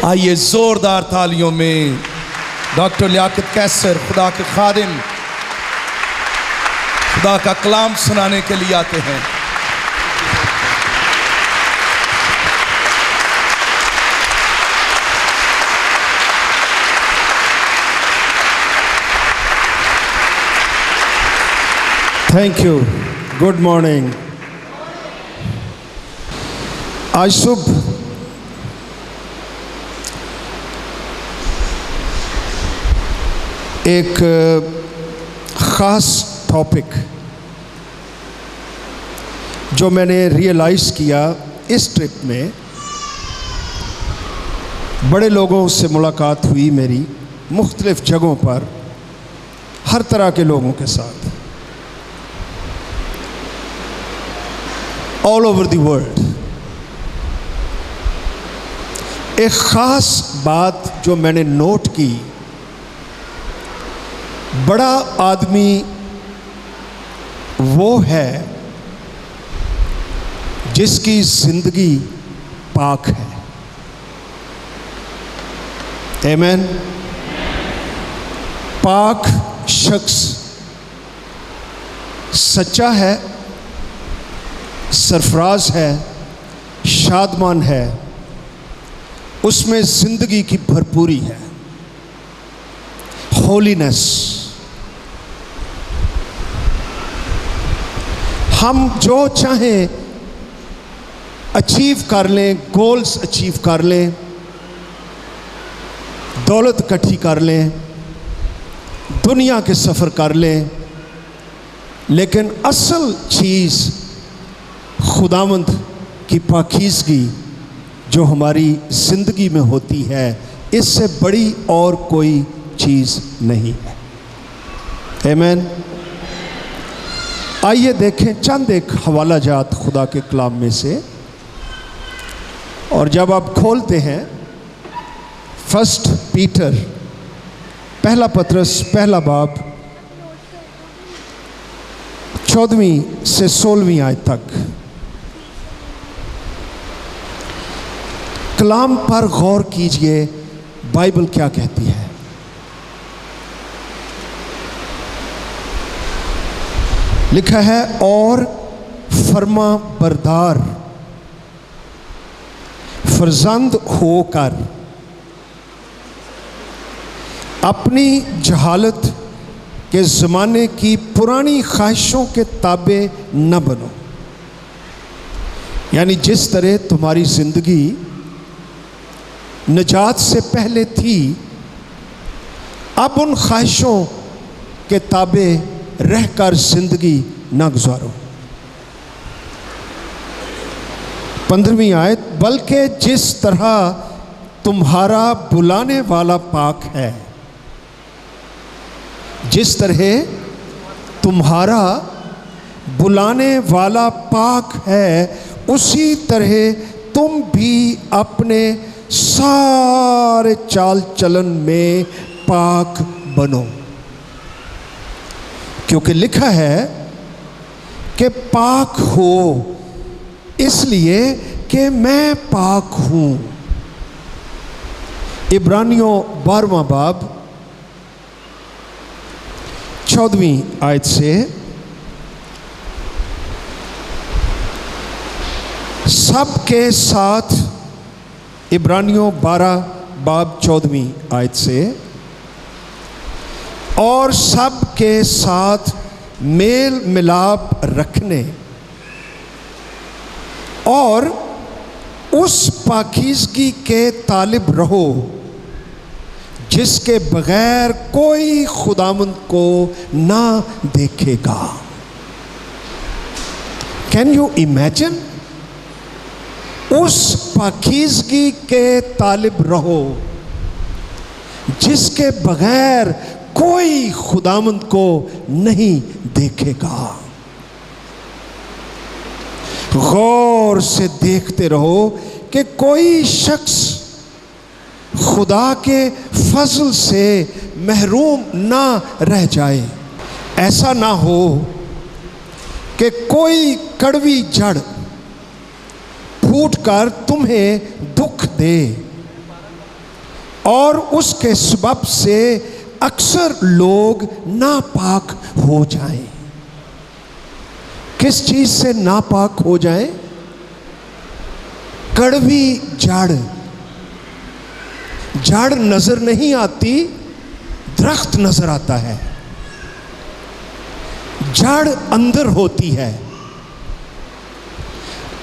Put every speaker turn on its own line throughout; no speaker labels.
आइए जोरदार तालियों में डॉक्टर लियाकत कैसर खुदा के खादिम खुदा का कलाम सुनाने के लिए आते हैं।
Thank you. Good morning. आज सुबह एक ख़ास टॉपिक जो मैंने रियलाइज़ किया इस ट्रिप में, बड़े लोगों से मुलाकात हुई मेरी मुख्तलिफ़ जगहों पर, हर तरह के लोगों के साथ, ऑल ओवर द वर्ल्ड। एक ख़ास बात जो मैंने नोट की, बड़ा आदमी वो है जिसकी जिंदगी पाक है। आमीन। पाक शख्स सच्चा है, सरफराज है, शादमान है, उसमें जिंदगी की भरपूरी है, होलीनेस। हम जो चाहें अचीव कर लें, गोल्स अचीव कर लें, दौलत इकट्ठी कर लें, दुनिया के सफ़र कर लें, लेकिन असल चीज़ खुदावंद की पाकीज़गी जो हमारी ज़िंदगी में होती है, इससे बड़ी और कोई चीज़ नहीं है। आमीन। आइए देखें चंद एक हवाला जात खुदा के कलाम में से, और जब आप खोलते हैं फर्स्ट पीटर, पहला पत्रस, पहला बाब, 14वीं से 16वीं आयत तक, कलाम पर गौर कीजिए, बाइबल क्या कहती है। लिखा है, और फर्मा बरदार फर्जंद होकर अपनी जहालत के ज़माने की पुरानी ख्वाहिशों के ताबे न बनो। यानी जिस तरह तुम्हारी ज़िंदगी निजात से पहले थी, अब उन ख्वाहिशों के ताबे रहकर जिंदगी ना गुजारो। 15वीं आयत, बल्कि जिस तरह तुम्हारा बुलाने वाला पाक है, जिस तरह तुम्हारा बुलाने वाला पाक है, उसी तरह तुम भी अपने सारे चाल चलन में पाक बनो। क्योंकि लिखा है कि पाक हो इसलिए कि मैं पाक हूं। इब्रानियों 12वां बाब 14वीं आयत से, सबके साथ, इब्रानियों 12 बाब 14वीं आयत से, और सब के साथ मेल मिलाप रखने और उस पाकीज़गी के तालिब रहो जिसके बगैर कोई खुदावंद को ना देखेगा। Can you imagine? उस पाकीज़गी के तालिब रहो जिसके बगैर कोई खुदावंद को नहीं देखेगा। गौर से देखते रहो कि कोई शख्स खुदा के फजल से महरूम ना रह जाए। ऐसा ना हो कि कोई कड़वी जड़ फूट कर तुम्हें दुख दे और उसके सबब से अक्सर लोग नापाक हो जाएं। किस चीज से नापाक हो जाएं? कड़वी जड़। जड़ नजर नहीं आती, दरख्त नजर आता है। जड़ अंदर होती है,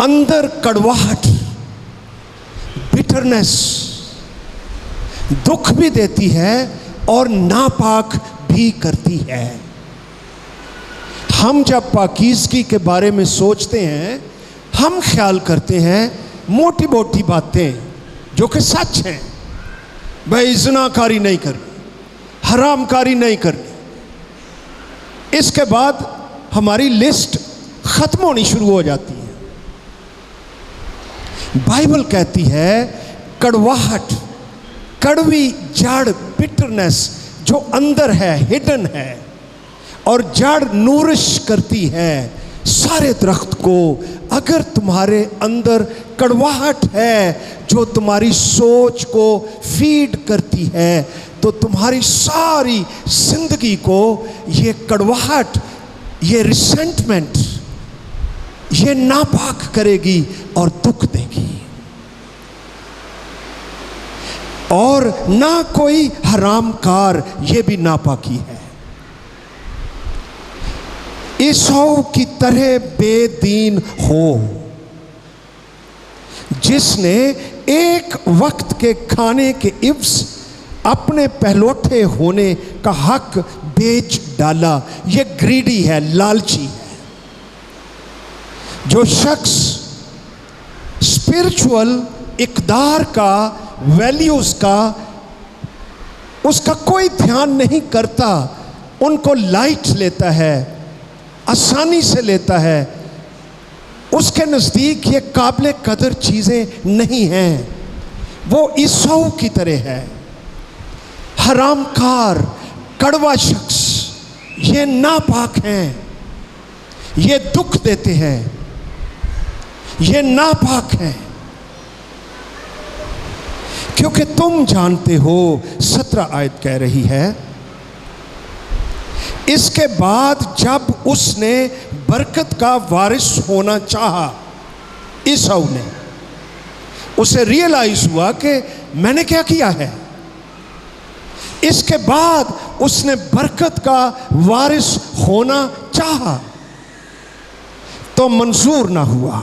अंदर कड़वाहट, बिटरनेस, दुख भी देती है और नापाक भी करती है। हम जब पाकीज़गी के बारे में सोचते हैं, हम ख्याल करते हैं मोटी मोटी बातें जो कि सच हैं। भाई ज़िनाकारी नहीं करनी, हरामकारी नहीं करनी। इसके बाद हमारी लिस्ट खत्म होनी शुरू हो जाती है। बाइबल कहती है कड़वाहट, कड़वी जड़, बिटरनेस जो अंदर है, हिडन है, और जड़ नूरिश करती है सारे दरख्त को। अगर तुम्हारे अंदर कड़वाहट है जो तुम्हारी सोच को फीड करती है, तो तुम्हारी सारी जिंदगी को ये कड़वाहट, ये रिसेंटमेंट, ये नापाक करेगी और दुख देगी। और ना कोई हरामकार, ये भी नापाकी है। ईसाऊ की तरह बेदीन हो, जिसने एक वक्त के खाने के इव्स अपने पहलौठे होने का हक बेच डाला। ये ग्रीडी है, लालची है। जो शख्स स्पिरिचुअल इकदार का, वैल्यूज का, उसका कोई ध्यान नहीं करता, उनको लाइट लेता है, आसानी से लेता है, उसके नज़दीक ये काबिल कदर चीज़ें नहीं हैं। वो ईसाऊ की तरह है, हरामकार, कड़वा शख्स। ये नापाक हैं, ये दुख देते हैं, ये नापाक हैं। क्योंकि तुम जानते हो, 17 आयत कह रही है, इसके बाद जब उसने बरकत का वारिस होना चाहा, ईसाऊ ने, उसे रियलाइज हुआ कि मैंने क्या किया है। इसके बाद उसने बरकत का वारिस होना चाहा तो मंजूर ना हुआ।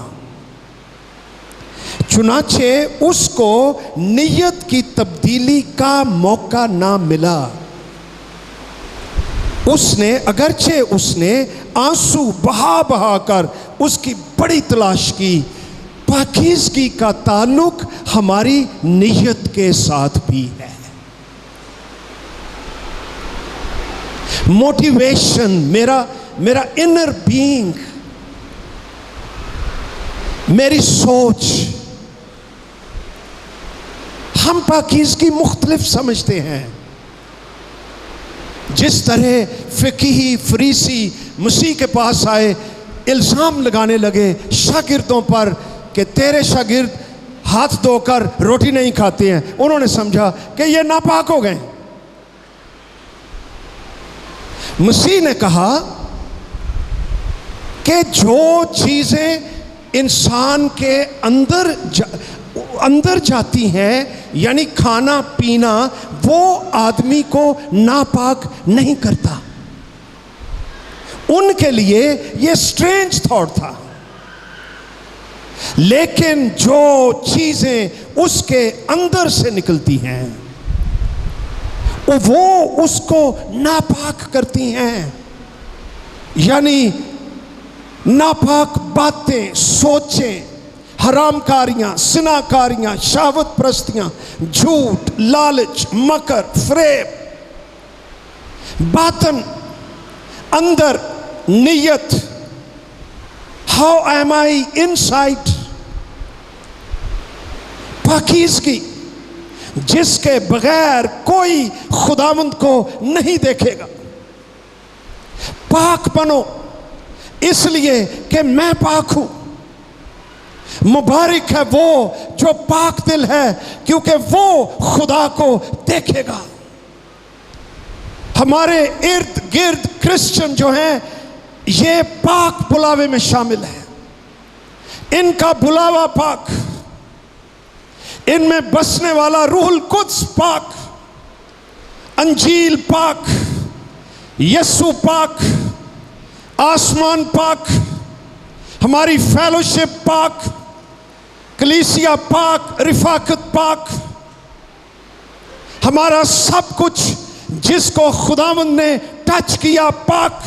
चुनाचे उसको नियत की तब्दीली का मौका ना मिला। अगरचे उसने आंसू बहा बहा कर उसकी बड़ी तलाश की। पाकीज़गी का ताल्लुक हमारी नियत के साथ भी है। मोटिवेशन, मेरा इनर बीइंग, मेरी सोच। हम पाकीज़गी मुख्तलिफ समझते हैं। जिस तरह फ़िक़ही फरीसी मसीह के पास आए, इल्ज़ाम लगाने लगे शागिर्दों पर कि तेरे शागिर्द हाथ धोकर रोटी नहीं खाते हैं, उन्होंने समझा कि ये नापाक हो गए। मसीह ने कहा कि जो चीज़ें इंसान के अंदर जाती हैं, यानी खाना पीना, वो आदमी को नापाक नहीं करता। उनके लिए ये स्ट्रेंज थॉट था। लेकिन जो चीजें उसके अंदर से निकलती हैं, वो उसको नापाक करती हैं। यानी नापाक बातें, सोचें, हरामकारियां, सिनाकारियां, शाहवत प्रस्तियां, झूठ, लालच, मकर, फ्रेब, बातन, अंदर नियत, हाउ एम आई इनसाइड। पाकीज़गी जिसके बगैर कोई खुदावंद को नहीं देखेगा। पाक बनो इसलिए कि मैं पाक हूं। मुबारक है वो जो पाक दिल है, क्योंकि वो खुदा को देखेगा। हमारे इर्द गिर्द क्रिश्चियन जो हैं, ये पाक बुलावे में शामिल है। इनका बुलावा पाक, इनमें बसने वाला रूहुल कुद्स पाक, अंजील पाक, यीशु पाक, आसमान पाक, हमारी फेलोशिप पाक, कलीसिया पाक, रिफाकत पाक, हमारा सब कुछ जिसको खुदावंद ने टच किया पाक।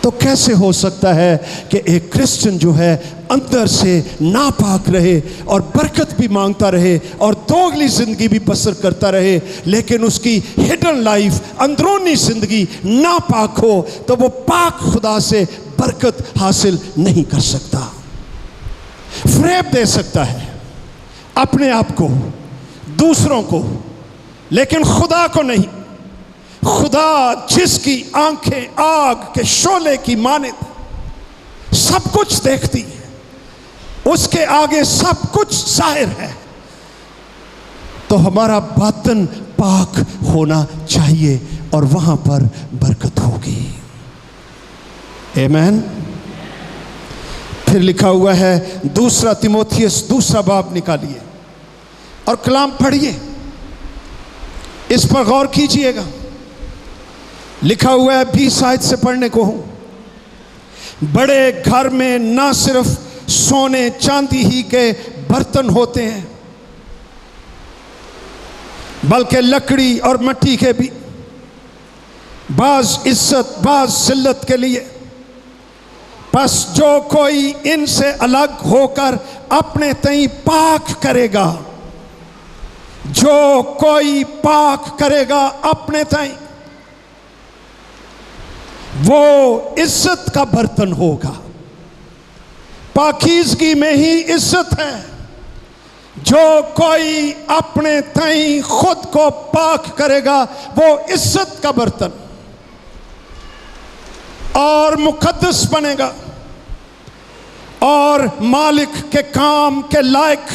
तो कैसे हो सकता है कि एक क्रिश्चियन जो है अंदर से नापाक रहे और बरकत भी मांगता रहे और दोगली जिंदगी भी बसर करता रहे, लेकिन उसकी हिडन लाइफ, अंदरूनी जिंदगी नापाक हो, तो वो पाक खुदा से बरकत हासिल नहीं कर सकता। फरेब दे सकता है अपने आप को, दूसरों को, लेकिन खुदा को नहीं। खुदा जिसकी आंखें आग के शोले की मानित सब कुछ देखती है, उसके आगे सब कुछ जाहिर है। तो हमारा बातन पाक होना चाहिए और वहां पर बरकत होगी। आमीन। फिर लिखा हुआ है 2 तिमोथियस 2 बाब निकालिए और कलाम पढ़िए, इस पर गौर कीजिएगा। लिखा हुआ है 20 आयत से पढ़ने को हूं। बड़े घर में ना सिर्फ सोने चांदी ही के बर्तन होते हैं, बल्कि लकड़ी और मिट्टी के भी, बाज इज्जत बाज जिल्लत के लिए। बस जो कोई इनसे अलग होकर अपने तई पाक करेगा, जो कोई पाक करेगा अपने तई, वो इज्जत का बर्तन होगा। पाकीज़गी में ही इज्जत है। जो कोई अपने तई खुद को पाक करेगा, वो इज्जत का बर्तन और मुकद्दस बनेगा और मालिक के काम के लायक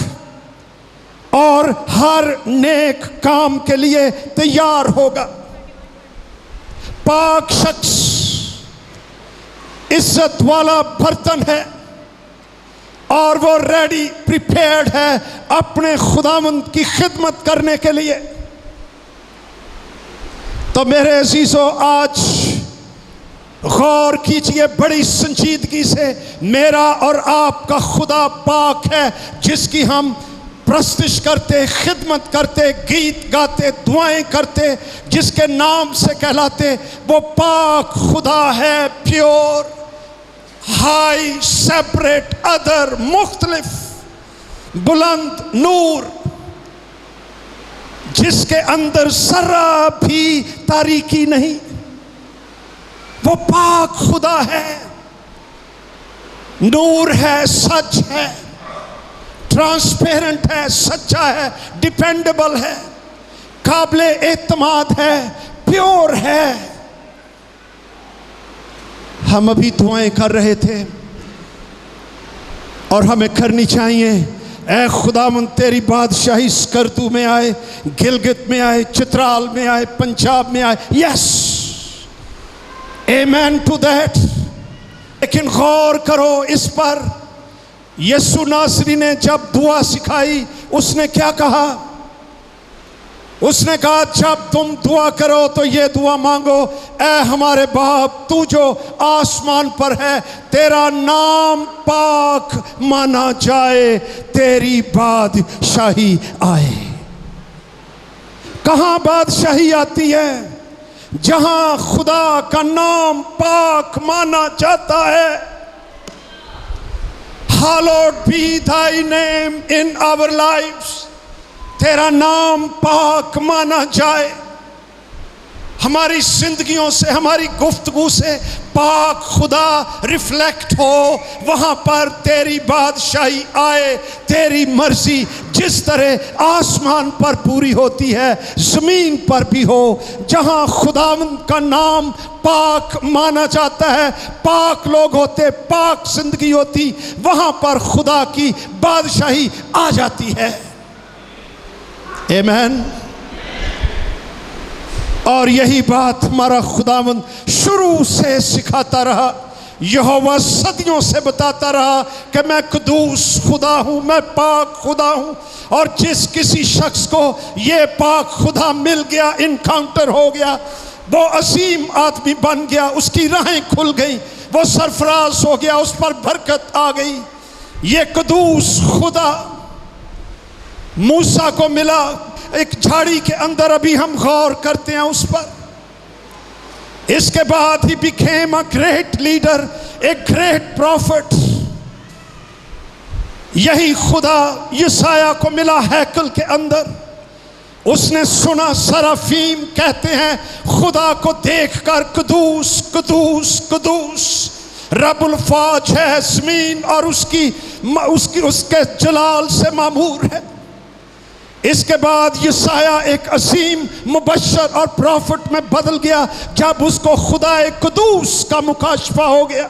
और हर नेक काम के लिए तैयार होगा। पाक शख्स इज्जत वाला बर्तन है और वो रेडी प्रिपेयर्ड है अपने खुदावंद की खिदमत करने के लिए। तो मेरे अजीजों, आज गौर कीजिए बड़ी संजीदगी से। मेरा और आपका खुदा पाक है, जिसकी हम प्रस्तिश करते, खिदमत करते, गीत गाते, दुआएं करते, जिसके नाम से कहलाते। वो पाक खुदा है, प्योर, हाई, सेपरेट, अदर, मुख्तलिफ, बुलंद, नूर, जिसके अंदर जरा भी तारीकी नहीं। वो पाक खुदा है, नूर है, सच है, ट्रांसपेरेंट है, सच्चा है, डिपेंडेबल है, काबिले एतमाद है, प्योर है। हम अभी दुआएं कर रहे थे और हमें करनी चाहिए। ऐ खुदावंद, तेरी बादशाही स्कर्दू में आए, गिलगित में आए, चित्राल में आए, पंजाब में आए। Yes, amen to that. लेकिन गौर करो इस पर, यीशु नासरी ने जब दुआ सिखाई, उसने क्या कहा? उसने कहा, जब तुम दुआ करो तो ये दुआ मांगो, ऐ हमारे बाप, तू जो आसमान पर है, तेरा नाम पाक माना जाए, तेरी बादशाही आए। कहां बादशाही आती है? जहां खुदा का नाम पाक माना जाता है। Hallowed be thy name in our lives. तेरा नाम पाक माना जाए। हमारी जिंदगियों से, हमारी गुफ्तगू से पाक खुदा रिफ्लेक्ट हो। वहां पर तेरी बादशाही आए, तेरी मर्जी जिस तरह आसमान पर पूरी होती है जमीन पर भी हो। जहां खुदावंद का नाम पाक माना जाता है, पाक लोग होते, पाक जिंदगी होती, वहां पर खुदा की बादशाही आ जाती है। आमीन। और यही बात हमारा खुदावंद शुरू से सिखाता रहा। यहोवा सदियों से बताता रहा कि मैं कुदूस खुदा हूं, मैं पाक खुदा हूं। और जिस किसी शख्स को ये पाक खुदा मिल गया, इनकाउंटर हो गया, वो अजीम आदमी बन गया, उसकी राहें खुल गई, वो सरफराज हो गया, उस पर बरकत आ गई। ये कुदूस खुदा मूसा को मिला एक झाड़ी के अंदर, अभी हम गौर करते हैं उस पर। इसके बाद he became a great leader, a great profit. यही खुदा यसाया को मिला हैकल के अंदर। उसने सुना, सराफीम कहते हैं खुदा को देखकर कुदूस कुदूस कुदूस रब्बुल फौज है, ज़मीन और उसके जलाल से मामूर है। इसके बाद यसाया एक असीम मुबश्शर और प्रॉफिट में बदल गया जब उसको खुदाए कुदूस का मुकाशफा हो गया,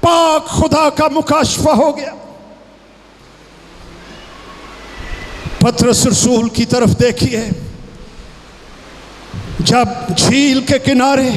पाक खुदा का मुकाशफा हो गया। पतरस रसूल की तरफ देखिए, जब झील के किनारे,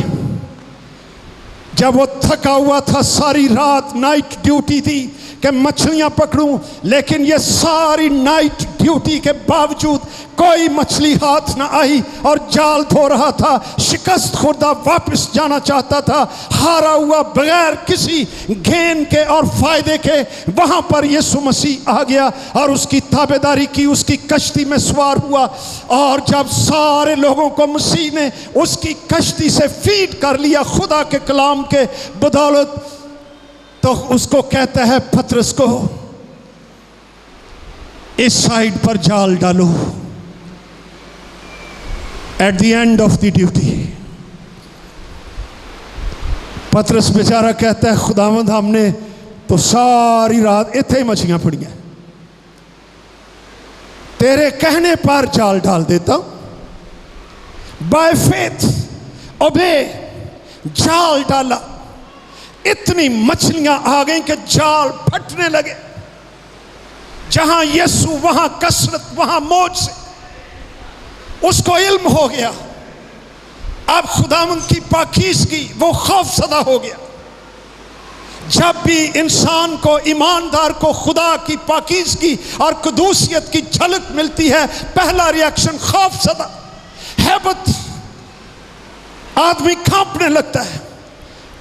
जब वो थका हुआ था, सारी रात नाइट ड्यूटी थी कि मछलियां पकड़ूं, लेकिन ये सारी नाइट ड्यूटी के बावजूद कोई मछली हाथ ना आई और जाल धो रहा था, शिकस्त खुर्दा वापस जाना चाहता था, हारा हुआ, बगैर किसी गेन के और फायदे के। वहां पर यीशु मसीह आ गया और उसकी ताबेदारी की, उसकी कश्ती में सवार हुआ। और जब सारे लोगों को मसीह ने उसकी कश्ती से फीड कर लिया खुदा के कलाम के बदौलत, तो उसको कहता है पतरस को, इस साइड पर जाल डालो। At the end of the duty पतरस बेचारा कहता है, खुदावंद हमने तो सारी रात इत्थे ही मछलियां पड़ियां, तेरे कहने पर जाल डाल देता हूं। बाय फेथ ओबे, जाल डाला, इतनी मछलियां आ गई कि जाल फटने लगे। जहां यीशु वहां कसरत, वहां मौज से उसको इल्म हो गया। अब खुदावंद की पाकीज़गी, वो खौफसदा हो गया। जब भी इंसान को, ईमानदार को खुदा की पाकीज़गी और कुदूसियत की झलक मिलती है, पहला रिएक्शन खौफसदा, हैबत, आदमी कांपने लगता है,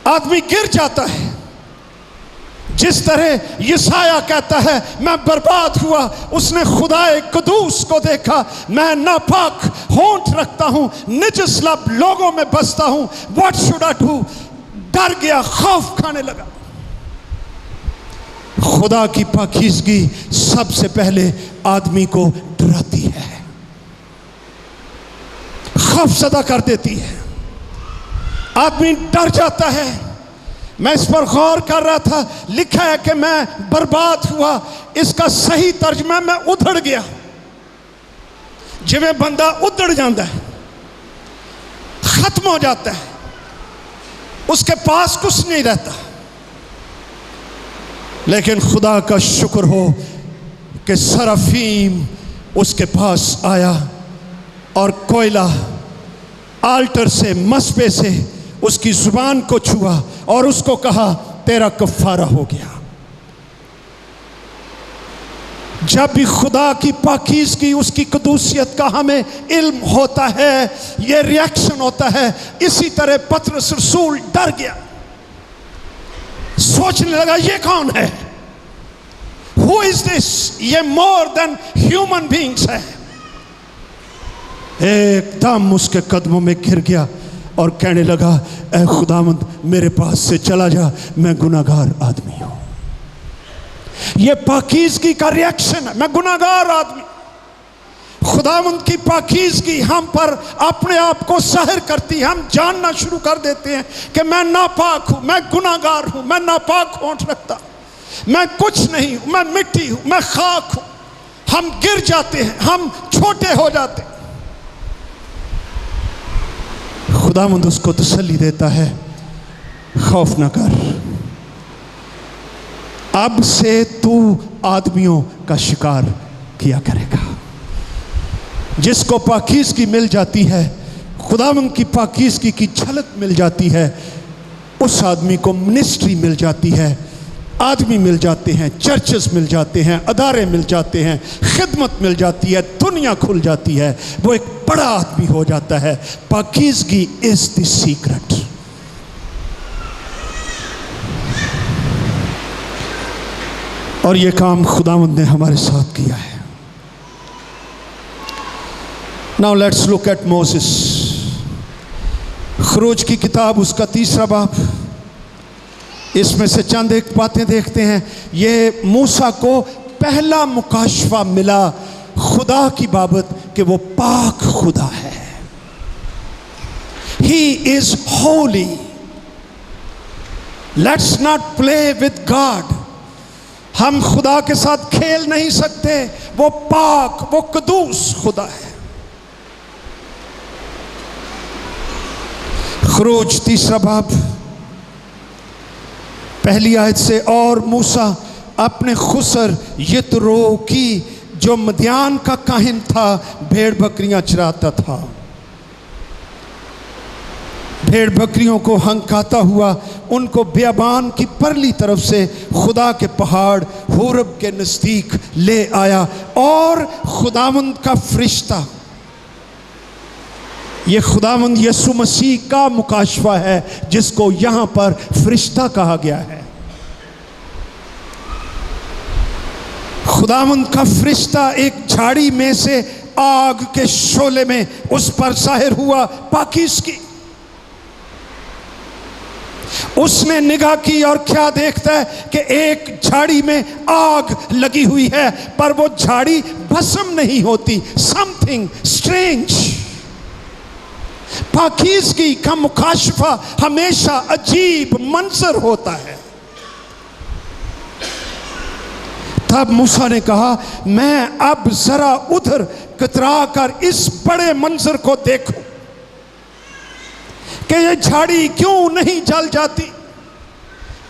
आदमी गिर जाता है। जिस तरह यसाया कहता है, मैं बर्बाद हुआ, उसने खुदाए कुदूस को देखा, मैं नापाक होंठ रखता हूं, निजस लब लोगों में बसता हूं, व्हाट शुड आई डू। डर गया, खौफ खाने लगा। खुदा की पाकीज़गी सबसे पहले आदमी को डराती है, खौफसदा कर देती है, आदमी डर जाता है। मैं इस पर गौर कर रहा था, लिखा है कि मैं बर्बाद हुआ, इसका सही तर्जमा मैं उधड़ गया। जिवें बंदा उधड़ जाता है, खत्म हो जाता है, उसके पास कुछ नहीं रहता। लेकिन खुदा का शुक्र हो कि सराफीम उसके पास आया और कोयला आल्टर से, मसबे से उसकी जुबान को छुआ और उसको कहा, तेरा कफ़ारा हो गया। जब भी खुदा की पाकीज़गी, उसकी कुदूसियत का हमें इल्म होता है, ये रिएक्शन होता है। इसी तरह पतरस रसूल डर गया, सोचने लगा, ये कौन है, हु इज दिस, ये मोर देन ह्यूमन बीइंग्स है। एकदम उसके कदमों में गिर गया और कहने लगा, ऐ खुदावंद मेरे पास से चला जा, मैं गुनाहगार आदमी हूं। यह पाकीज़गी का रिएक्शन है, मैं गुनाहगार आदमी। खुदा खुदावंद की पाकीज़गी हम पर अपने आप को ज़ाहिर करती है। हम जानना शुरू कर देते हैं कि मैं नापाक हूँ, मैं गुनाहगार हूँ, मैं नापाक होंठ रखता, मैं कुछ नहीं हूँ, मैं मिट्टी हूँ, मैं खाक हूँ। हम गिर जाते हैं, हम छोटे हो जाते हैं। खुदावंद उसको तसल्ली देता है, खौफ न कर, अब से तू आदमियों का शिकार किया करेगा। जिसको पाकीज़गी मिल जाती है, खुदावंद की पाकीज़गी की झलक मिल जाती है, उस आदमी को मिनिस्ट्री मिल जाती है, आदमी मिल जाते हैं, चर्चेस मिल जाते हैं, अदारे मिल जाते हैं, खिदमत मिल जाती है, दुनिया खुल जाती है, वो एक बड़ा आदमी हो जाता है। पाकीज़गी इज द सीक्रेट। और ये काम खुदावंद ने हमारे साथ किया है। Now let's look at Moses. खरूज की किताब उसका 3 बाब, इसमें से चंद एक बातें देखते हैं। ये मूसा को पहला मुकाशफा मिला खुदा की बाबत कि वो पाक खुदा है। He is Holi, let's not play with God. हम खुदा के साथ खेल नहीं सकते, वो पाक, वो कदूस खुदा है। खरूज 3 बाब पहली आयत से, और मूसा अपने खुसर यित्रो की जो मदियान का काहिन था भेड़ बकरियां चराता था, भेड़ बकरियों को हंकाता हुआ उनको बियाबान की परली तरफ से खुदा के पहाड़ होरब के नज़दीक ले आया। और खुदावंद का फरिश्ता, ये खुदावंद यीशु मसीह का मुकाशफा है जिसको यहां पर फरिश्ता कहा गया है। खुदावंद का फरिश्ता एक झाड़ी में से आग के शोले में उस पर ज़ाहिर हुआ पाकीज़गी। उसने निगाह की और क्या देखता है कि एक झाड़ी में आग लगी हुई है, पर वो झाड़ी भस्म नहीं होती। Something strange. पाकीज़गी का मुकाशफा हमेशा अजीब मंजर होता है। तब मूसा ने कहा, मैं अब जरा उधर कतरा कर इस बड़े मंजर को देखूं कि ये झाड़ी क्यों नहीं जल जाती।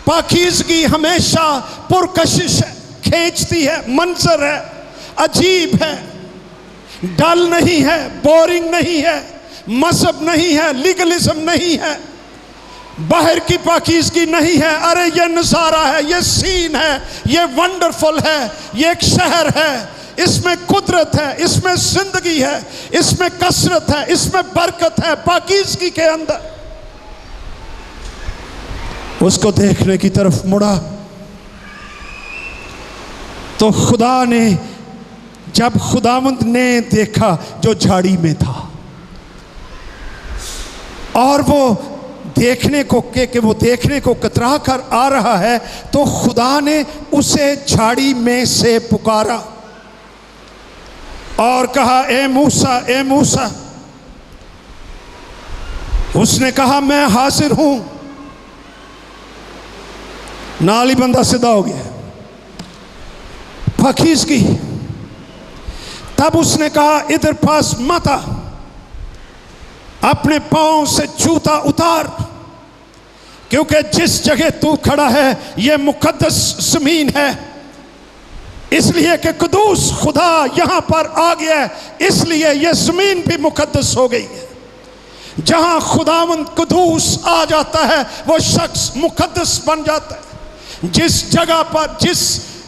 पाकीज़गी हमेशा पुरकशिश है, खींचती है, मंजर है, अजीब है, डल नहीं है, बोरिंग नहीं है, मजहब नहीं है, लीगलिज्म नहीं है, बाहर की पाकीज़गी नहीं है। अरे ये नज़ारा है, ये सीन है, ये वंडरफुल है, ये एक शहर है, इसमें कुदरत है, इसमें जिंदगी है, इसमें कसरत है, इसमें बरकत है। पाकीज़गी के अंदर उसको देखने की तरफ मुड़ा तो खुदा ने, जब खुदावंद ने देखा जो झाड़ी में था और वो देखने को कि वो देखने को कतरा कर आ रहा है, तो खुदा ने उसे झाड़ी में से पुकारा और कहा, ए मूसा, ए मूसा। उसने कहा, मैं हाजिर हूं। नाल ही बंदा सीधा हो गया। पाकीज़गी। तब उसने कहा, इधर पास मत आ, अपने पांव से जूता उतार, क्योंकि जिस जगह तू खड़ा है यह मुकद्दस जमीन है, इसलिए कि कुदूस खुदा यहां पर आ गया है, इसलिए यह जमीन भी मुकद्दस हो गई है। जहां खुदावंद कुदूस आ जाता है वो शख्स मुकद्दस बन जाता है। जिस जगह पर,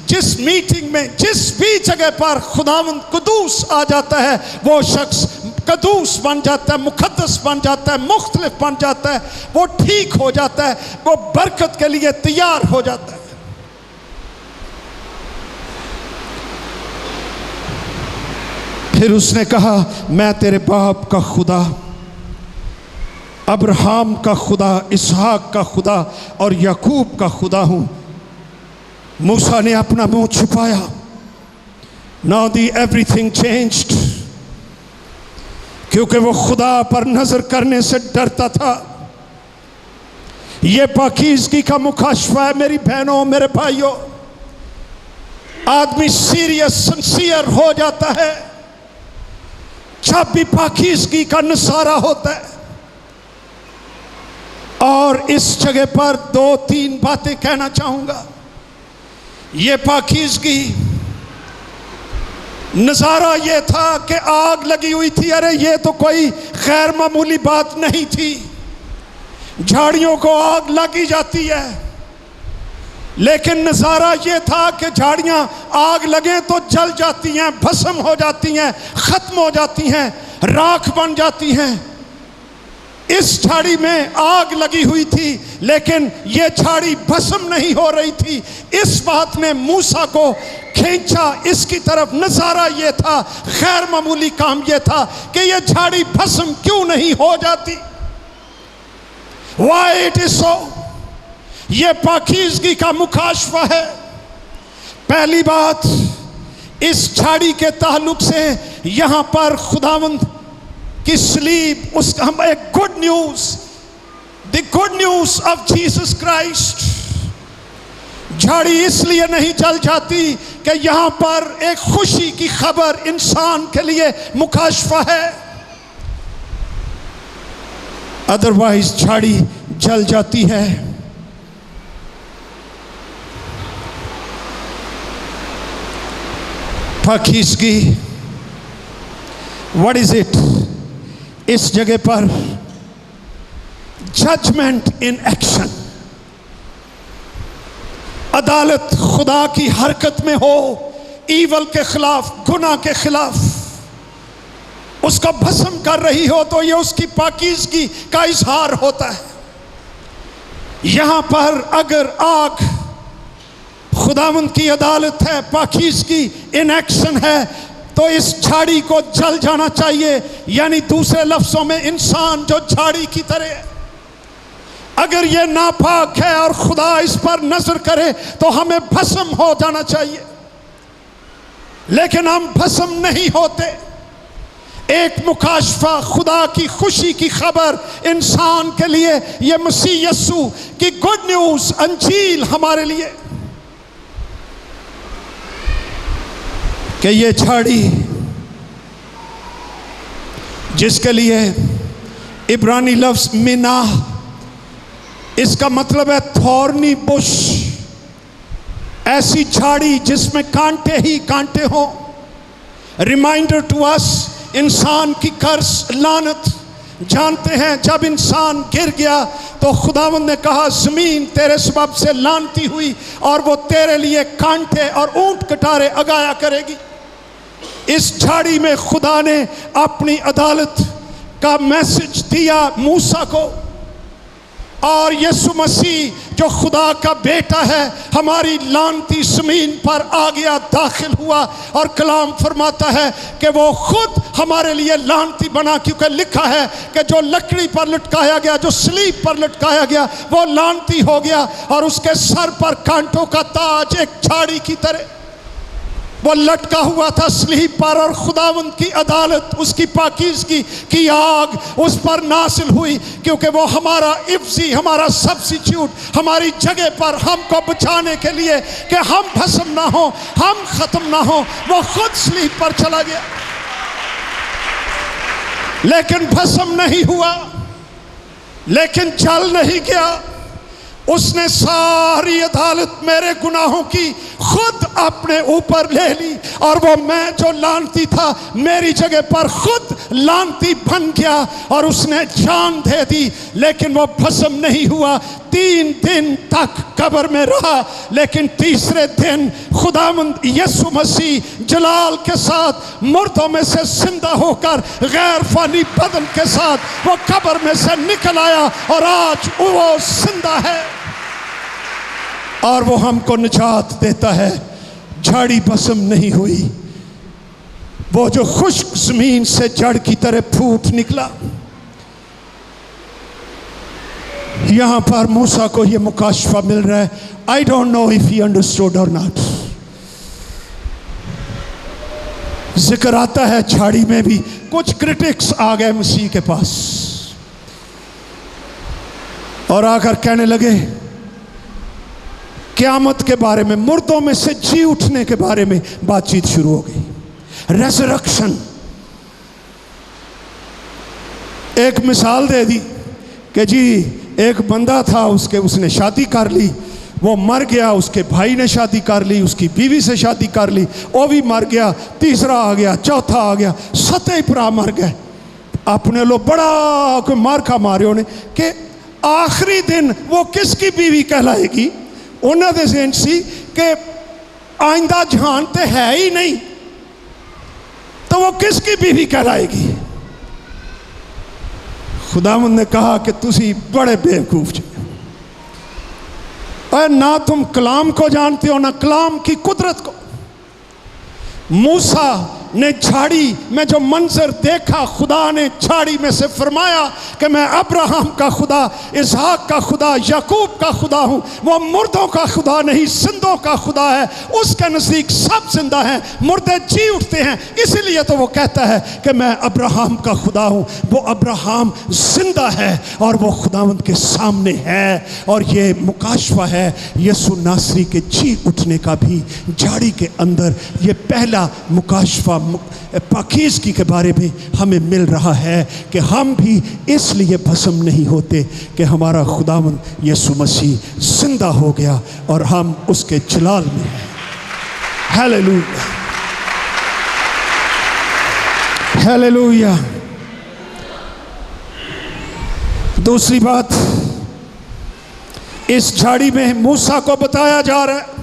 जिस मीटिंग में, जिस भी जगह पर खुदावंद कुदूस आ जाता है वो शख्स कदूस बन जाता है, मुकद्दस बन जाता है, मुख्तलिफ बन जाता है, वो ठीक हो जाता है, वो बरकत के लिए तैयार हो जाता है। फिर उसने कहा, मैं तेरे बाप का खुदा, अब्राहम का खुदा, इसहाक का खुदा और याकूब का खुदा हूं। मूसा ने अपना मुंह छुपाया। Now the everything changed. क्योंकि वो खुदा पर नजर करने से डरता था। ये पाकीज़गी का मुकाशफा है मेरी बहनों, मेरे भाइयों। आदमी सीरियस सिंसियर हो जाता है जब भी पाकीज़गी का नज़ारा होता है। और इस जगह पर 2-3 बातें कहना चाहूंगा। ये पाकीज़गी नज़ारा ये था कि आग लगी हुई थी। अरे ये तो कोई खैर मामूली बात नहीं थी। झाड़ियों को आग लगी जाती है, लेकिन नज़ारा ये था कि झाड़ियाँ आग लगे तो जल जाती हैं, भस्म हो जाती हैं, ख़त्म हो जाती हैं, राख बन जाती हैं। इस झाड़ी में आग लगी हुई थी, लेकिन ये झाड़ी भस्म नहीं हो रही थी। इस बात ने मूसा को खींचा इसकी तरफ। नज़ारा ये था, खैर मामूली काम ये था कि ये झाड़ी भस्म क्यों नहीं हो जाती। Why it is so? ये पाकीज़गी का मुकाशफा है। पहली बात, इस झाड़ी के ताल्लुक से यहां पर खुदावंद की सलीब, उसका हम एक good news, the good news of Jesus Christ. झाड़ी इसलिए नहीं जल जाती कि यहां पर एक खुशी की खबर इंसान के लिए मुकाशफा है, अदरवाइज झाड़ी जल जाती है। पाकीज़गी, व्हाट इज इट? इस जगह पर जजमेंट इन एक्शन, अदालत खुदा की हरकत में हो, ईवल के खिलाफ, गुनाह के खिलाफ उसका भस्म कर रही हो, तो ये उसकी पाकीज़गी का इजहार होता है। यहां पर अगर आग खुदावंद की अदालत है, पाकीज़गी इन एक्शन है, तो इस झाड़ी को जल जाना चाहिए। यानी दूसरे लफ्जों में इंसान जो झाड़ी की तरह है, अगर ये नापाक है और खुदा इस पर नजर करे तो हमें भस्म हो जाना चाहिए, लेकिन हम भस्म नहीं होते। एक मुकाशफा, खुदा की खुशी की खबर इंसान के लिए, ये मसीह यस्सु की गुड न्यूज, अंजील हमारे लिए, कि ये झाड़ी जिसके लिए इब्रानी लफ्ज मिनाह, इसका मतलब है थॉर्नी बुश, ऐसी झाड़ी जिसमें कांटे ही कांटे हों। रिमाइंडर टू अस, इंसान की कर्स, लानत। जानते हैं जब इंसान गिर गया तो खुदावंद ने कहा जमीन तेरे सबब से लानती हुई और वो तेरे लिए कांटे और ऊंट कटारे अगाया करेगी। इस झाड़ी में खुदा ने अपनी अदालत का मैसेज दिया मूसा को, और यीशु मसीह जो खुदा का बेटा है हमारी लानती ज़मीन पर आ गया, दाखिल हुआ, और कलाम फरमाता है कि वो खुद हमारे लिए लानती बना, क्योंकि लिखा है कि जो लकड़ी पर लटकाया गया, जो सलीब पर लटकाया गया, वो लानती हो गया, और उसके सर पर कांटों का ताज एक झाड़ी की तरह वो लटका हुआ था सलीब पर। और खुदावंद की अदालत, उसकी पाकीज़गी की आग उस पर नासिल हुई, क्योंकि वो हमारा इफ्जी, हमारा सब्स्टिट्यूट, हमारी जगह पर हमको बचाने के लिए कि हम भस्म ना हो, हम खत्म ना हो, वो खुद सलीब पर चला गया, लेकिन भस्म नहीं हुआ, लेकिन जल नहीं गया। उसने सारी अदालत मेरे गुनाहों की खुद अपने ऊपर ले ली, और वो मैं जो लानती था मेरी जगह पर खुद लानती बन गया, और उसने जान दे दी, लेकिन वो भस्म नहीं हुआ। 3 दिन तक कब्र में रहा, लेकिन तीसरे दिन खुदावंद यीशु मसीह जलाल के साथ मुर्दों में से जिंदा होकर गैर फानी बदन के साथ वो कब्र में से निकल आया, और आज वो जिंदा है और वो हमको निजात देता है। झाड़ी भस्म नहीं हुई, वो जो खुश्क जमीन से जड़ की तरह फूट निकला। यहां पर मूसा को यह मुकाशफा मिल रहा है। I don't know if he understood और नॉट। जिक्र आता है झाड़ी में भी कुछ क्रिटिक्स आ गए मसीह के पास और आकर कहने लगे क़यामत के बारे में, मुर्दों में से जी उठने के बारे में बातचीत शुरू हो गई, रेजरेक्शन। एक मिसाल दे दी कि जी एक बंदा था, उसने शादी कर ली, वो मर गया, उसके भाई ने शादी कर ली, उसकी बीवी से शादी कर ली, वो भी मर गया, तीसरा आ गया, चौथा आ गया, सते भरा मर गए। अपने लोग बड़ा कोई मार खा मारे उन्हें कि आखिरी दिन वो किसकी बीवी कहलाएगी। उन्होंने ज़हन सी कि आइंदा जहान तो है ही नहीं, तो वो किसकी बीवी कहलाएगी। खुदावंद ने कहा कि तुसी बड़े बेवकूफ जी, और ना तुम कलाम को जानते हो ना कलाम की कुदरत को। मूसा ने झाड़ी में जो मंजर देखा, खुदा ने झाड़ी में से फरमाया कि मैं अब्राहम का खुदा, इसहाक का खुदा, याकूब का खुदा हूँ। वो मुर्दों का खुदा नहीं, जिंदों का खुदा है। उसके नज़दीक सब जिंदा हैं, मुर्दे जी उठते हैं। इसीलिए तो वो कहता है कि मैं अब्राहम का खुदा हूँ। वो अब्राहम जिंदा है और वो खुदावंद के सामने है। और ये मुकाशवा है यसु नासरी के जी उठने का भी झाड़ी के अंदर। ये पहला मुकाशवा पाकीज़गी के बारे में हमें मिल रहा है कि हम भी इसलिए भस्म नहीं होते कि हमारा खुदावंद यीशु मसीह जिंदा हो गया और हम उसके जलाल में हैं। Hallelujah, hallelujah. दूसरी बात, इस झाड़ी में मूसा को बताया जा रहा है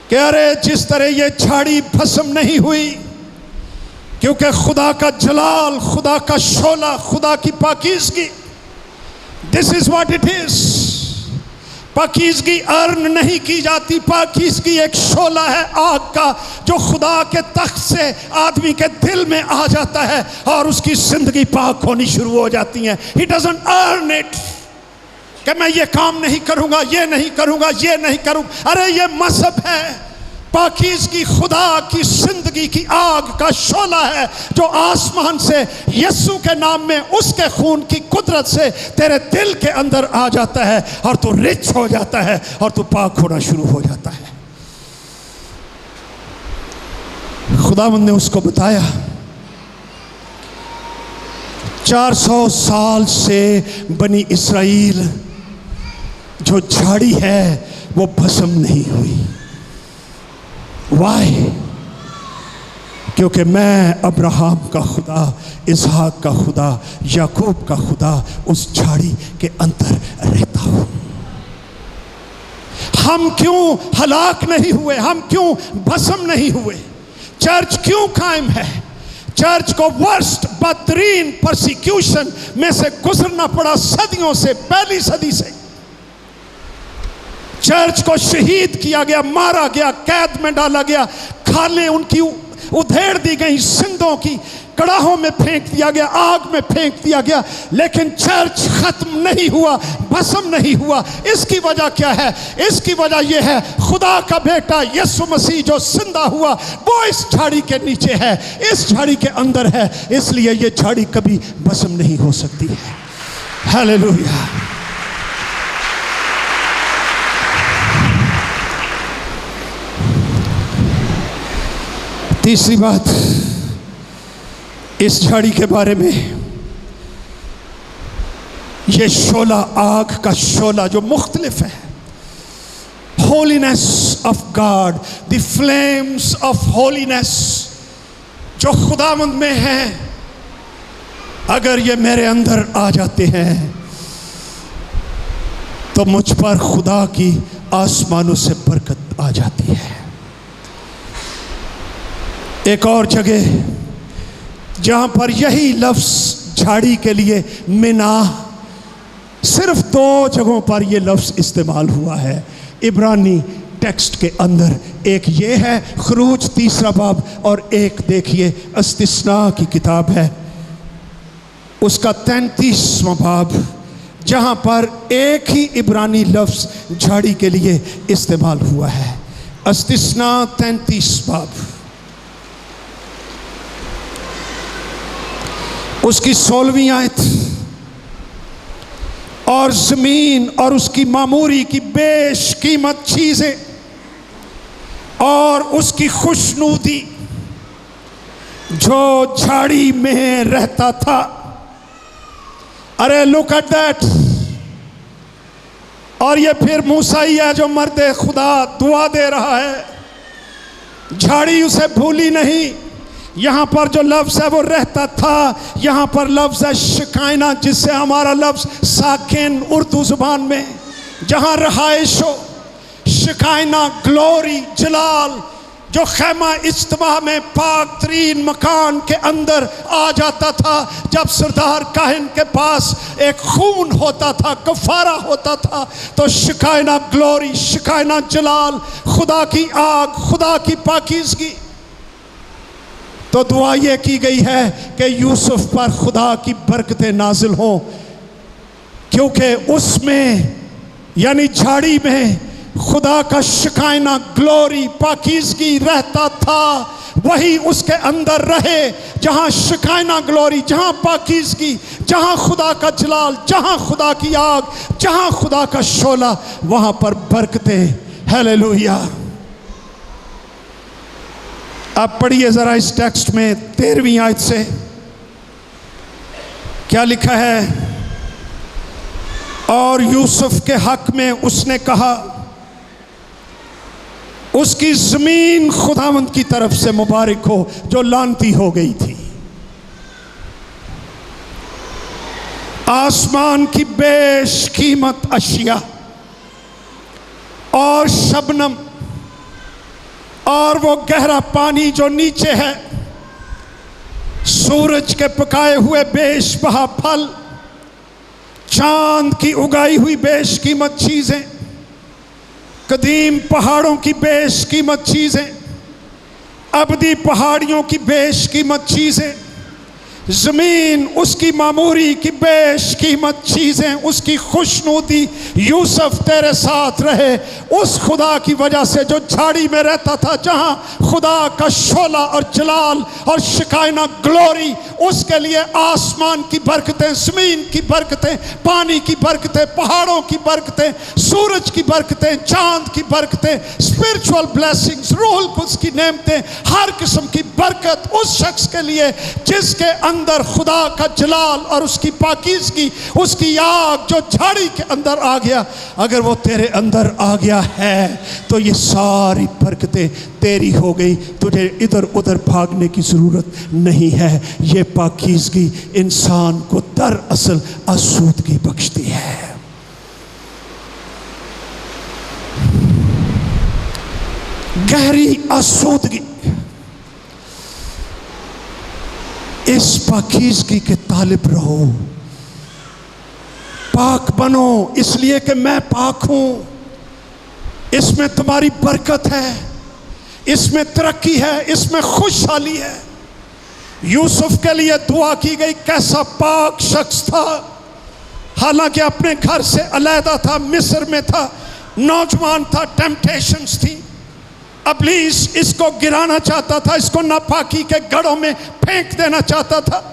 कि अरे जिस तरह ये झाड़ी भस्म नहीं हुई, क्योंकि खुदा का जलाल, खुदा का शोला, खुदा की पाकीज़गी, this is what it is. पाकीज़गी अर्न नहीं की जाती। पाकीज़गी एक शोला है आग का जो खुदा के तख्त से आदमी के दिल में आ जाता है और उसकी जिंदगी पाक होनी शुरू हो जाती है। ही डजंट अर्न इट कि मैं ये काम नहीं करूंगा, ये नहीं करूंगा, ये नहीं करूंगा। अरे ये मजहब है। पाकीज़गी खुदा की जिंदगी की आग का शोला है जो आसमान से यीशु के नाम में, उसके खून की कुदरत से तेरे दिल के अंदर आ जाता है और तू रिच हो जाता है और तू पाक होना शुरू हो जाता है। खुदावंद ने उसको बताया 400 साल से बनी इस्राएल जो झाड़ी है वो भस्म नहीं हुई। वाई? क्योंकि मैं अब्राहम का खुदा, इसहाक का खुदा, याकूब का खुदा उस झाड़ी के अंदर रहता हूं। हम क्यों हलाक नहीं हुए? हम क्यों भस्म नहीं हुए? चर्च क्यों कायम है? चर्च को वर्स्ट बदतरीन परसिक्यूशन में से गुजरना पड़ा सदियों से, पहली सदी से। चर्च को शहीद किया गया, मारा गया, कैद में डाला गया, खालें उनकी उधेड़ दी गई, सिंधों की कड़ाहों में फेंक दिया गया, आग में फेंक दिया गया, लेकिन चर्च खत्म नहीं हुआ, भस्म नहीं हुआ। इसकी वजह क्या है? इसकी वजह यह है खुदा का बेटा यीशु मसीह जो जिंदा हुआ वो इस झाड़ी के नीचे है, इस झाड़ी के अंदर है, इसलिए ये झाड़ी कभी भस्म नहीं हो सकती है। हालेलुया। तीसरी बात इस झाड़ी के बारे में, ये शोला, आग का शोला जो मुख्तलिफ है, holiness of God, the flames of holiness जो खुदावंद में है, अगर ये मेरे अंदर आ जाते हैं तो मुझ पर खुदा की आसमानों से बरकत आ जाती है। एक और जगह जहां पर यही लफ्ज़ झाड़ी के लिए मिना, सिर्फ 2 जगहों पर यह लफ्ज़ इस्तेमाल हुआ है इब्रानी टेक्स्ट के अंदर। एक ये है खरूज 3 बाब और एक देखिए इस्तिस्ना की किताब है उसका 33वां बाब, जहां पर एक ही इब्रानी लफ्ज़ झाड़ी के लिए इस्तेमाल हुआ है। इस्तिस्ना 33 बाब। उसकी 16वीं आयत, और जमीन और उसकी मामूरी की बेशकीमत चीजें और उसकी खुशनुदी जो झाड़ी में रहता था। अरे लुक एट दैट। और ये फिर मूसा ही है जो मर्दे खुदा दुआ दे रहा है, झाड़ी उसे भूली नहीं। यहां पर जो लफ्ज है वो रहता था, यहां पर लफ्ज है शिकायना, जिससे हमारा लफ्ज साकिन उर्दू जुबान में, जहां रहाइश हो, शिकायना ग्लोरी जलाल, जो खैमा इज्तिमा में पाक तरीन मकान के अंदर आ जाता था। जब सरदार काहिन के पास एक खून होता था, कफारा होता था, तो शिकायना ग्लोरी, शिकायना जलाल, खुदा की आग, खुदा की पाकीज़गी। तो दुआ यह की गई है कि यूसुफ पर खुदा की बरकतें नाजिल हों, क्योंकि उसमें यानी झाड़ी में खुदा का शिकायना ग्लोरी पाकीज़गी रहता था। वही उसके अंदर रहे, जहां शिकायना ग्लोरी, जहां पाकीज़गी, जहां खुदा का जलाल, जहां खुदा की आग, जहां खुदा का शोला, वहां पर बरकतें। हालेलुया। आप पढ़िए जरा इस टेक्स्ट में 13वीं आयत से क्या लिखा है। और यूसुफ के हक में उसने कहा, उसकी जमीन खुदावंद की तरफ से मुबारक हो जो लानती हो गई थी। आसमान की बेशकीमत अशिया और शबनम और वो गहरा पानी जो नीचे है, सूरज के पकाए हुए बेशबहा फल, चांद की उगाई हुई बेशकीमत चीजें, कदीम पहाड़ों की बेशकीमत चीजें, अबदी पहाड़ियों की बेशकीमत चीजें, जमीन उसकी मामूरी की बेशकीमत चीजें, उसकी खुशनुदी। यूसुफ तेरे साथ रहे उस खुदा की वजह से जो झाड़ी में रहता था, जहां खुदा का शोला और जलाल और शिकायना ग्लोरी, उसके लिए आसमान की बरकतें, जमीन की बरकतें, पानी की बरकतें, पहाड़ों की बरकतें, सूरज की बरकतें, चांद की बरकतें, स्पिरिचुअल ब्लेसिंग्स, रूहुल कुद्स की नेमतें, हर किस्म की बरकत उस शख्स के लिए जिसके अंदर खुदा का जलाल और उसकी पाकीज़गी, उसकी आग जो झाड़ी के अंदर आ गया, अगर वो तेरे अंदर आ गया है तो ये सारी बरकतें तेरी हो गई। तुझे इधर उधर भागने की ज़रूरत नहीं है। ये पाकीज़गी इंसान को दरअसल आसूदगी बख्शती है। गहरी आसूदगी। इस पाकीज़गी के तालिब रहो, पाक बनो, इसलिए कि मैं पाक हूं। इसमें तुम्हारी बरकत है, इसमें तरक्की है, इसमें खुशहाली है। यूसुफ के लिए दुआ की गई, कैसा पाक शख्स था, हालांकि अपने घर से अलहदा था, मिस्र में था, नौजवान था, टेम्पटेशंस थी, इब्लीस इसको गिराना चाहता था, इसको नापाकी के गढ़ों में फेंक देना चाहता था।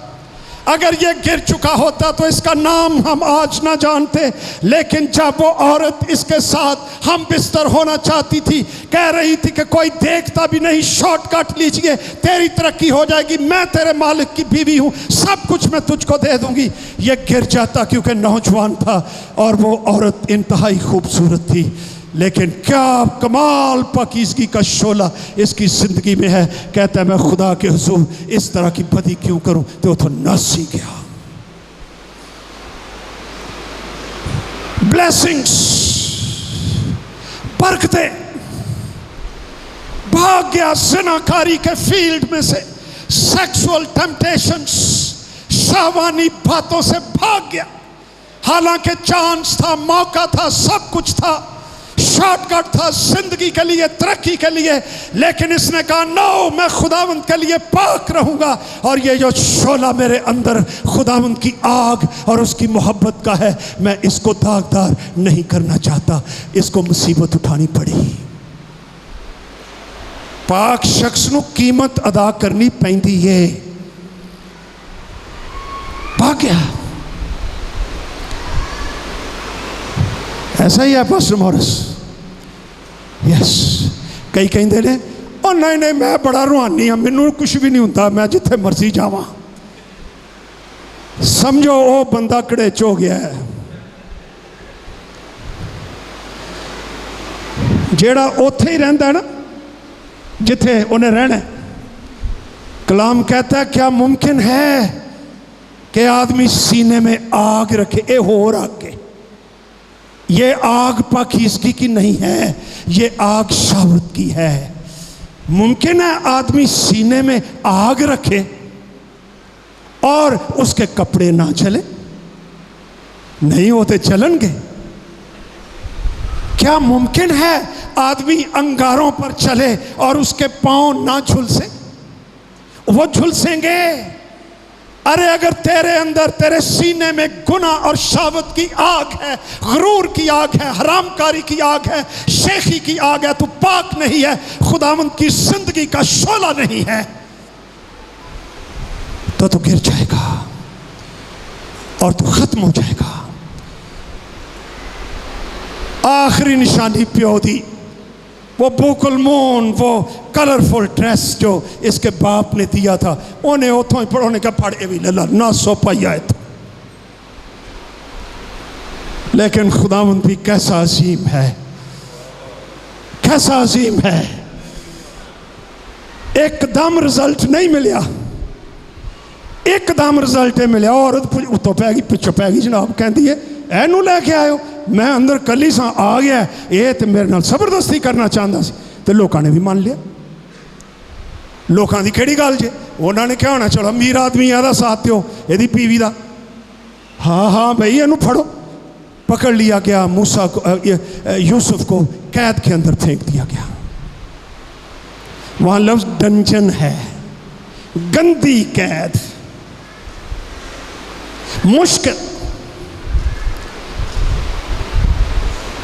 अगर ये गिर चुका होता तो इसका नाम हम आज ना जानते, लेकिन जब वो औरत इसके साथ हम बिस्तर होना चाहती थी, कह रही थी कि कोई देखता भी नहीं, शॉर्टकट लीजिए, तेरी तरक्की हो जाएगी, मैं तेरे मालिक की बीवी हूं, सब कुछ मैं तुझको दे दूंगी, ये गिर जाता क्योंकि नौजवान था और वो औरत इंतहाई खूबसूरत थी। लेकिन क्या कमाल पाकीज़गी का शोला इसकी ज़िंदगी में है। कहता है मैं खुदा के हुजूर इस तरह की बदी क्यों करूं, तो नस ही गया। ब्लेसिंग्स, बरकतें, भाग गया ज़िनाकारी के फील्ड में से, सेक्सुअल टेम्पटेशंस, शाहवानी बातों से भाग गया। हालांकि चांस था, मौका था, सब कुछ था, शॉर्टकट था जिंदगी के लिए, तरक्की के लिए, लेकिन इसने कहा नो, मैं खुदावंद के लिए पाक रहूंगा। और ये जो शोला मेरे अंदर खुदावंद की आग और उसकी मोहब्बत का है, मैं इसको दागदार नहीं करना चाहता, इसको मुसीबत उठानी पड़ी। पाक शख्स को कीमत अदा करनी पैंदी है। गया। ऐसा ही है पास्टर मॉरिस। यस, कई कहते ने ओ नहीं नहीं मैं बड़ा रूहानी हाँ, मैनू कुछ भी नहीं होता, मैं जिथे मर्जी जावां। समझो वो बंदा कड़ेच हो गया है। जेड़ा उथे ही रहता है ना जिथे उन्हें रहना है। कलाम कहता है क्या मुमकिन है कि आदमी सीने में आग रखे? ये होर आग है, ये आग पाकीज़गी की नहीं है, ये आग शहवत की है। मुमकिन है आदमी सीने में आग रखे और उसके कपड़े ना चले? नहीं होते, चलेंगे। क्या मुमकिन है आदमी अंगारों पर चले और उसके पांव ना झुलसे? वो झुलसेंगे। अरे अगर तेरे अंदर, तेरे सीने में गुनाह और शहवत की आग है, गुरूर की आग है, हरामकारी की आग है, शेखी की आग है, तू पाक नहीं है, खुदावंद की जिंदगी का शोला नहीं है, तो तू गिर जाएगा और तू खत्म हो जाएगा। आखिरी निशानी प्यो दी, वो बुकुल मून, वो कलरफुल ड्रेस जो इसके बाप ने दिया था, उन्हें उतों ही पढ़ोने का पढ़े भी लला ना सो पाया था। लेकिन खुदावंद भी कैसा अजीम है, कैसा अजीम है। एकदम रिजल्ट नहीं मिला, एकदम रिजल्ट मिले। औरत उतो पै गई, पिछो पै गई, जनाब कहती है एनू लैके आयो, मैं अंदर कली सा आ गया, ये तो मेरे नाल जबरदस्ती करना चाहता सी। तो लोगों ने भी मान लिया। लोगों की केड़ी गल जे? उन्होंने क्या होना, चलो अमीर आदमी है साथ दो यदि पीवी का। हाँ हाँ भाई इनू फड़ो। पकड़ लिया गया, मूसा को, यूसुफ को कैद के अंदर फेंक दिया गया। वहां लफ्ज डंजन है, गंदी कैद, मुश्किल।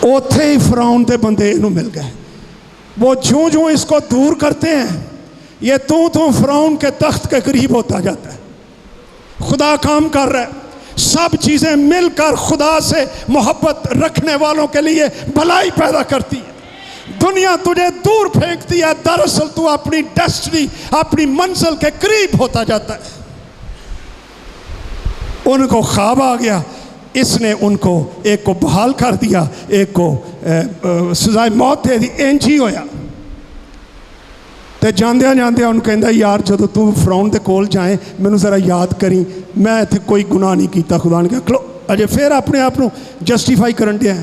उथे ही फिरौन के बंदे इनू मिल गए। वो जो जो इसको दूर करते हैं, ये तू फिरौन के तख्त के करीब होता जाता है। खुदा काम कर रहा है, सब चीजें मिलकर खुदा से मोहब्बत रखने वालों के लिए भलाई पैदा करती है। दुनिया तुझे दूर फेंकती है, दरअसल तू अपनी डेस्टिनी, अपनी मंजिल के करीब होता जाता है। उनको ख्वाब आ गया, इसने उनको एक को बहाल कर दिया, एक को सजाए मौत दे दी। इंज ही होया। तो जांदिया जांदिया उन्होंने कहता यार जो तू फिरौन के कोल जाए मैनू जरा याद करी, मैं इत्थे कोई गुनाह नहीं किया। खुदा ने कहा खलो, अजे फिर अपने आप को जस्टिफाई करन दिया।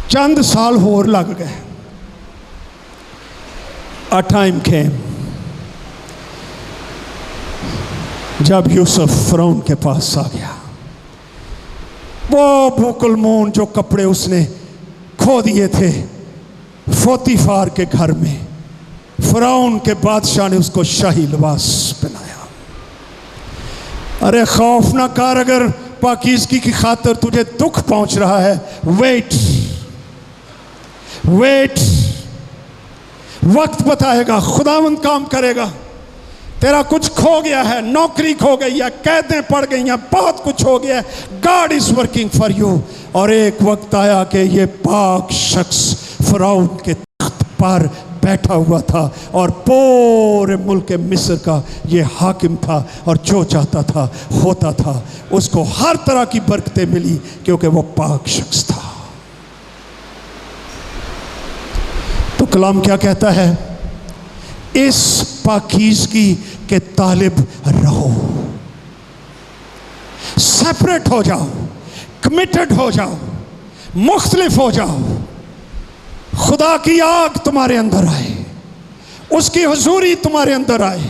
चंद साल होर लग गए। अ टाइम केम जब यूसुफ फिरौन के पास आ गया। वो बुकुल मून जो कपड़े उसने खो दिए थे फोतीफार के घर में, फिरौन के बादशाह ने उसको शाही लिबास पहनाया। अरे खौफ ना कर, अगर पाकीज़गी की खातिर तुझे दुख पहुंच रहा है, वेट वेट, वक्त बताएगा, खुदावंद काम करेगा। तेरा कुछ खो गया है, नौकरी खो गई है, कैदें पड़ गई हैं, बहुत कुछ हो गया है। God is working for you. और एक वक्त आया कि ये पाक शख्स फिरौन के तख्त पर बैठा हुआ था और पूरे मुल्क मिस्र का ये हाकिम था, और जो चाहता था होता था। उसको हर तरह की बरकतें मिली क्योंकि वो पाक शख्स था। तो कलाम क्या कहता है? इस पाकीज़गी के तालिब रहो, सेपरेट हो जाओ, कमिटेड हो जाओ, मुख्तलिफ हो जाओ। खुदा की आग तुम्हारे अंदर आए, उसकी हुजूरी तुम्हारे अंदर आए,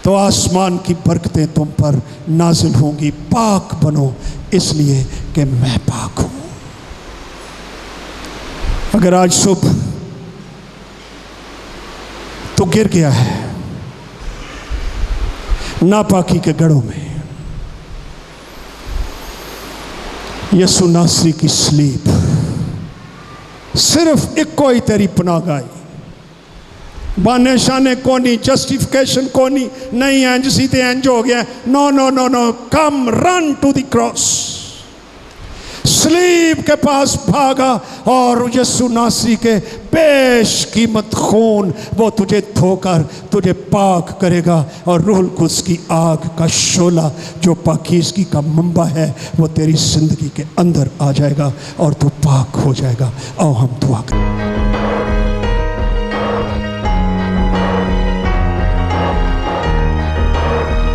तो आसमान की बरकतें तुम पर नाजिल होंगी। पाक बनो इसलिए कि मैं पाक हूं। अगर आज सुबह तो गिर गया है नापाकी के गढ़ों में, यसु नासरी की सलीब सिर्फ इको ही तेरी पनाह गाई। बहाने शाने कोनी, जस्टिफिकेशन कोनी, नहीं इंज सी ते इंज हो गया। No no no no, come run to the cross. सलीब के पास भागा और यीशु नासरी के पेश कीमत खून वो तुझे धोकर तुझे पाक करेगा, और रूहुल कुद्स की आग का शोला जो पाकीज़गी का मंबा है वो तेरी जिंदगी के अंदर आ जाएगा और तू पाक हो जाएगा। आओ हम दुआ करें।